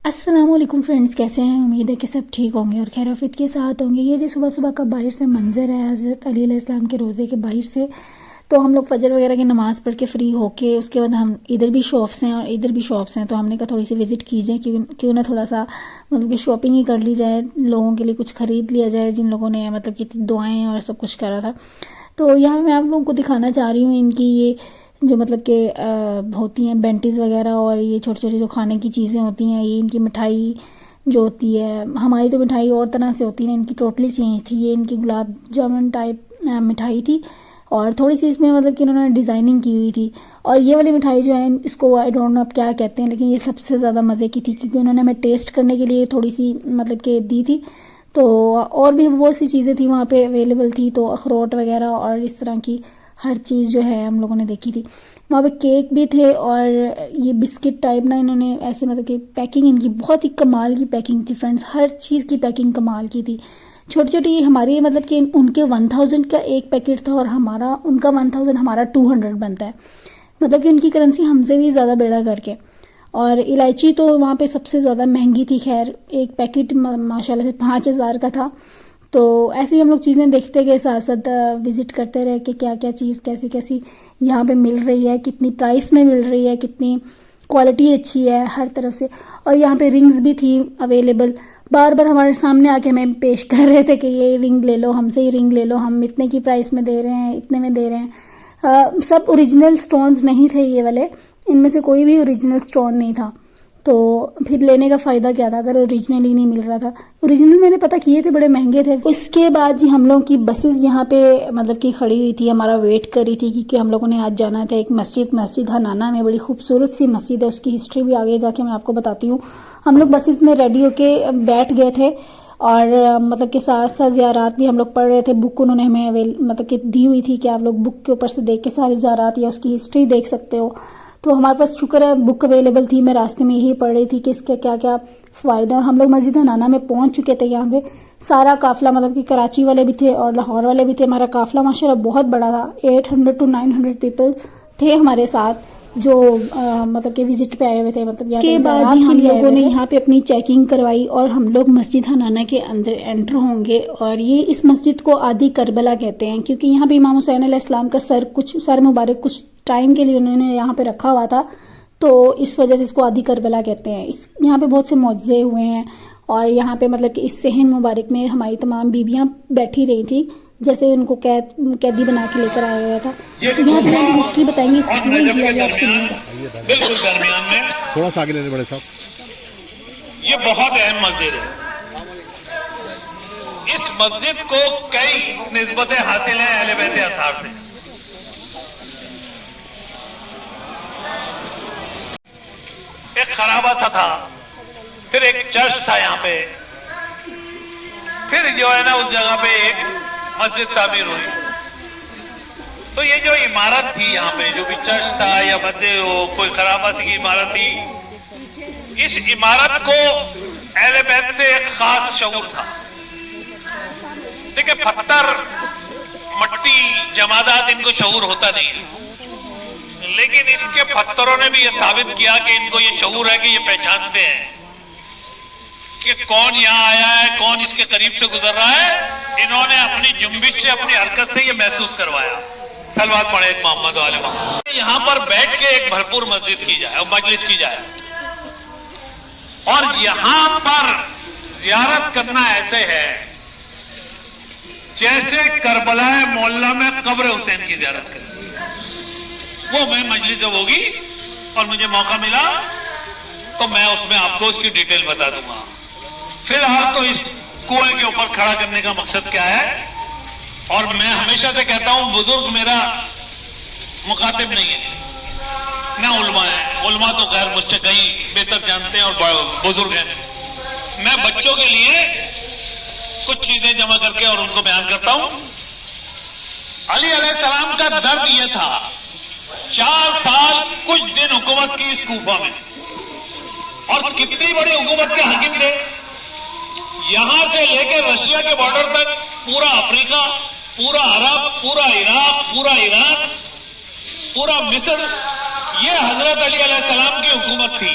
السلام علیکم فرینڈز، کیسے ہیں؟ امید ہے کہ سب ٹھیک ہوں گے اور خیر وفیت کے ساتھ ہوں گے۔ یہ جی صبح صبح کا باہر سے منظر ہے حضرت علی علیہ السلام کے روزے کے باہر سے۔ تو ہم لوگ فجر وغیرہ کی نماز پڑھ کے فری ہو کے اس کے بعد ہم ادھر بھی شاپس ہیں اور ادھر بھی شاپس ہیں، تو ہم نے کہا تھوڑی سی وزٹ کی جائے، کیوں نہ تھوڑا سا مطلب کہ شاپنگ ہی کر لی جائے، لوگوں کے لیے کچھ خرید لیا جائے جن لوگوں نے مطلب کہ دعائیں اور سب کچھ کرا تھا۔ تو یہاں میں آپ لوگوں کو دکھانا چاہ رہی ہوں ان کی یہ جو مطلب کہ ہوتی ہیں بینٹیز وغیرہ، اور یہ چھوٹی چھوٹی جو کھانے کی چیزیں ہوتی ہیں، یہ ان کی مٹھائی جو ہوتی ہے۔ ہماری تو مٹھائی اور طرح سے ہوتی ہے، ان کی ٹوٹلی چینج تھی۔ یہ ان کی گلاب جامن ٹائپ مٹھائی تھی اور تھوڑی سی اس میں مطلب کہ انہوں نے ڈیزائننگ کی ہوئی تھی۔ اور یہ والی مٹھائی جو ہے اس کو آئی ڈونٹ نو اب کیا کہتے ہیں، لیکن یہ سب سے زیادہ مزے کی تھی کیونکہ انہوں نے ہمیں ٹیسٹ کرنے کے لیے تھوڑی سی مطلب کہ دی تھی۔ تو اور بھی بہت سی چیزیں تھیں وہاں پہ اویلیبل تھی، تو اخروٹ وغیرہ اور اس طرح کی ہر چیز جو ہے ہم لوگوں نے دیکھی تھی۔ وہاں پہ کیک بھی تھے اور یہ بسکٹ ٹائپ نا انہوں نے ایسے مطلب کہ پیکنگ ان کی بہت ہی کمال کی پیکنگ تھی فرینڈز، ہر چیز کی پیکنگ کمال کی تھی۔ چھوٹی چھوٹی ہماری مطلب کہ ان کے 1000 کا ایک پیکٹ تھا اور ان کا 1000 ہمارا 200 بنتا ہے، مطلب کہ ان کی کرنسی ہم سے بھی زیادہ بیڑا کر کے۔ اور الائچی تو وہاں پہ سب سے زیادہ مہنگی تھی، خیر ایک پیکٹ ماشاءاللہ سے 5000 کا تھا۔ تو ایسے ہی ہم لوگ چیزیں دیکھتے گئے، ساتھ ساتھ وزٹ کرتے رہے کہ کیا کیا چیز کیسی کیسی یہاں پہ مل رہی ہے، کتنی پرائس میں مل رہی ہے، کتنی کوالٹی اچھی ہے ہر طرف سے۔ اور یہاں پہ رنگز بھی تھی اویلیبل، بار بار ہمارے سامنے آ کے ہمیں پیش کر رہے تھے کہ یہ رنگ لے لو، ہم سے یہ رنگ لے لو، ہم اتنے کی پرائس میں دے رہے ہیں، اتنے میں دے رہے ہیں۔ سب اوریجنل سٹونز نہیں تھے یہ والے، ان میں سے کوئی بھی اوریجنل سٹون نہیں تھا، تو پھر لینے کا فائدہ کیا تھا اگر اوریجنل ہی نہیں مل رہا تھا۔ اوریجنل میں نے پتہ کیے تھے بڑے مہنگے تھے۔ اس کے بعد جی ہم لوگوں کی بسز یہاں پہ مطلب کہ کھڑی ہوئی تھی، ہمارا ویٹ کر رہی تھی کیونکہ ہم لوگوں نے آج جانا تھا ایک مسجد حنانہ میں، بڑی خوبصورت سی مسجد ہے، اس کی ہسٹری بھی آگے جا کے میں آپ کو بتاتی ہوں۔ ہم لوگ بسز میں ریڈی ہو کے بیٹھ گئے تھے اور مطلب کہ ساتھ ساتھ زیارات بھی ہم لوگ پڑھ رہے تھے۔ بک انہوں نے ہمیں مطلب کہ دی ہوئی تھی کہ آپ لوگ بک کے اوپر سے دیکھ کے ساری زیارات یا اس کی ہسٹری دیکھ سکتے ہو۔ تو ہمارے پاس شکر ہے بک اویلیبل تھی، میں راستے میں یہی پڑھ رہی تھی کہ اس کے کیا کیا فائدہ۔ اور ہم لوگ مسجد حنانہ میں پہنچ چکے تھے، یہاں پہ سارا قافلہ مطلب کہ کراچی والے بھی تھے اور لاہور والے بھی تھے۔ ہمارا قافلہ ماشاءاللہ بہت بڑا تھا، 800 to 900 پیپل تھے ہمارے ساتھ جو مطلب کہ وزٹ پہ آئے ہوئے تھے۔ مطلب کے بعد ہم لوگوں نے یہاں پہ اپنی چیکنگ کروائی اور ہم لوگ مسجد حنانہ کے اندر انٹر ہوں گے۔ اور یہ اس مسجد کو آدھی کربلا کہتے ہیں کیونکہ یہاں پہ امام حسین علیہ السلام کا سر مبارک کچھ ٹائم کے لیے انہوں نے یہاں پہ رکھا ہوا تھا، تو اس وجہ سے اس کو آدھی کربلا کہتے ہیں۔ یہاں پہ بہت سے معجزے ہوئے ہیں اور یہاں پہ مطلب کہ اس صحن مبارک میں ہماری تمام بیویاں بیٹھی رہی تھی جیسے ان کو قیدی بنا کے لے کر آیا گیا تھا۔ تو یہاں پہ ہم ہسٹری بتائیں گے، بالکل درمیان میں تھوڑا سا آگے لینے بڑے صاحب، یہ بہت اہم مسجد ہے۔ اس مسجد کو کئی نسبتیں حاصل ہیں اہل بیت اطہار سے۔ ایک خرابہ سا تھا، پھر ایک چرچ تھا یہاں پہ، پھر جو ہے نا اس جگہ پہ ایک مسجد تعمیر ہوئی۔ تو یہ جو عمارت تھی یہاں پہ، جو بھی چرچ تھا یا مسجد ہو، کوئی خرابہ کی عمارت تھی، اس عمارت کو اہل بیت سے ایک خاص شعور تھا۔ دیکھیں پتھر، مٹی، جمادات ان کو شعور ہوتا نہیں ہے، لیکن اس کے پتھروں نے بھی یہ ثابت کیا کہ ان کو یہ شعور ہے کہ یہ پہچانتے ہیں کہ کون یہاں آیا ہے، کون اس کے قریب سے گزر رہا ہے۔ انہوں نے اپنی جنبش سے، اپنی حرکت سے یہ محسوس کروایا۔ صلوات پڑھے ایک محمد و آل محمد۔ یہاں پر بیٹھ کے ایک بھرپور مسجد کی جائے اور مجلس کی جائے، اور یہاں پر زیارت کرنا ایسے ہے جیسے کربلا معلیٰ میں قبر حسین کی زیارت کریں۔ وہ میں مجلس جب ہوگی اور مجھے موقع ملا تو میں اس میں آپ کو اس کی ڈیٹیل بتا دوں گا۔ فی الحال تو اس کنویں کے اوپر کھڑا کرنے کا مقصد کیا ہے، اور میں ہمیشہ سے کہتا ہوں بزرگ میرا مخاطب نہیں ہے، نہ علماء ہے، علماء تو غیر مجھ سے کہیں بہتر جانتے ہیں اور بزرگ ہیں۔ میں بچوں کے لیے کچھ چیزیں جمع کر کے اور ان کو بیان کرتا ہوں۔ علی علیہ السلام کا درد یہ تھا، 4 سال کچھ دن حکومت کی اس کوفہ میں، اور کتنی بڑی حکومت کے حاکم تھے، یہاں سے لے کے رشیا کے بارڈر تک پورا افریقہ، پورا عرب، پورا عراق، پورا ایران، پورا مصر، یہ حضرت علی علیہ السلام کی حکومت تھی۔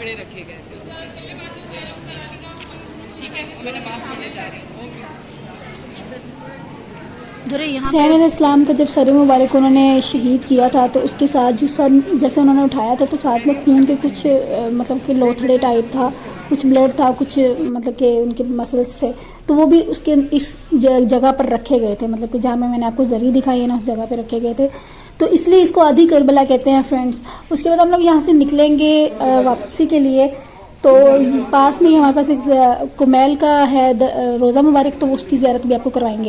ٹکڑے رکھے گئے تھے. ٹھیک ہے, میں نماز پڑھنے جا رہی ہوں. اوکے. حسین علیہ السلام کا جب سر مبارک انہوں نے شہید کیا تھا تو اس کے ساتھ جو سر جیسے انہوں نے اٹھایا تھا تو ساتھ میں خون کے کچھ مطلب کہ لوتھڑے ٹائپ تھا, کچھ بلڈ تھا, کچھ مطلب کہ ان کے مسلس تھے, تو وہ بھی اس کے اس جگہ پر رکھے گئے تھے, مطلب کہ جہاں میں نے آپ کو زری دکھائی ہے نا اس جگہ پہ رکھے گئے تھے. تو اس لیے اس کو آدھی کربلا کہتے ہیں فرینڈس. اس کے بعد ہم لوگ یہاں سے نکلیں گے واپسی کے لیے, تو پاس میں ہی ہمارے پاس ایک کمیل کا ہے روزہ مبارک, تو اس کی زیارت بھی آپ کو کروائیں گے.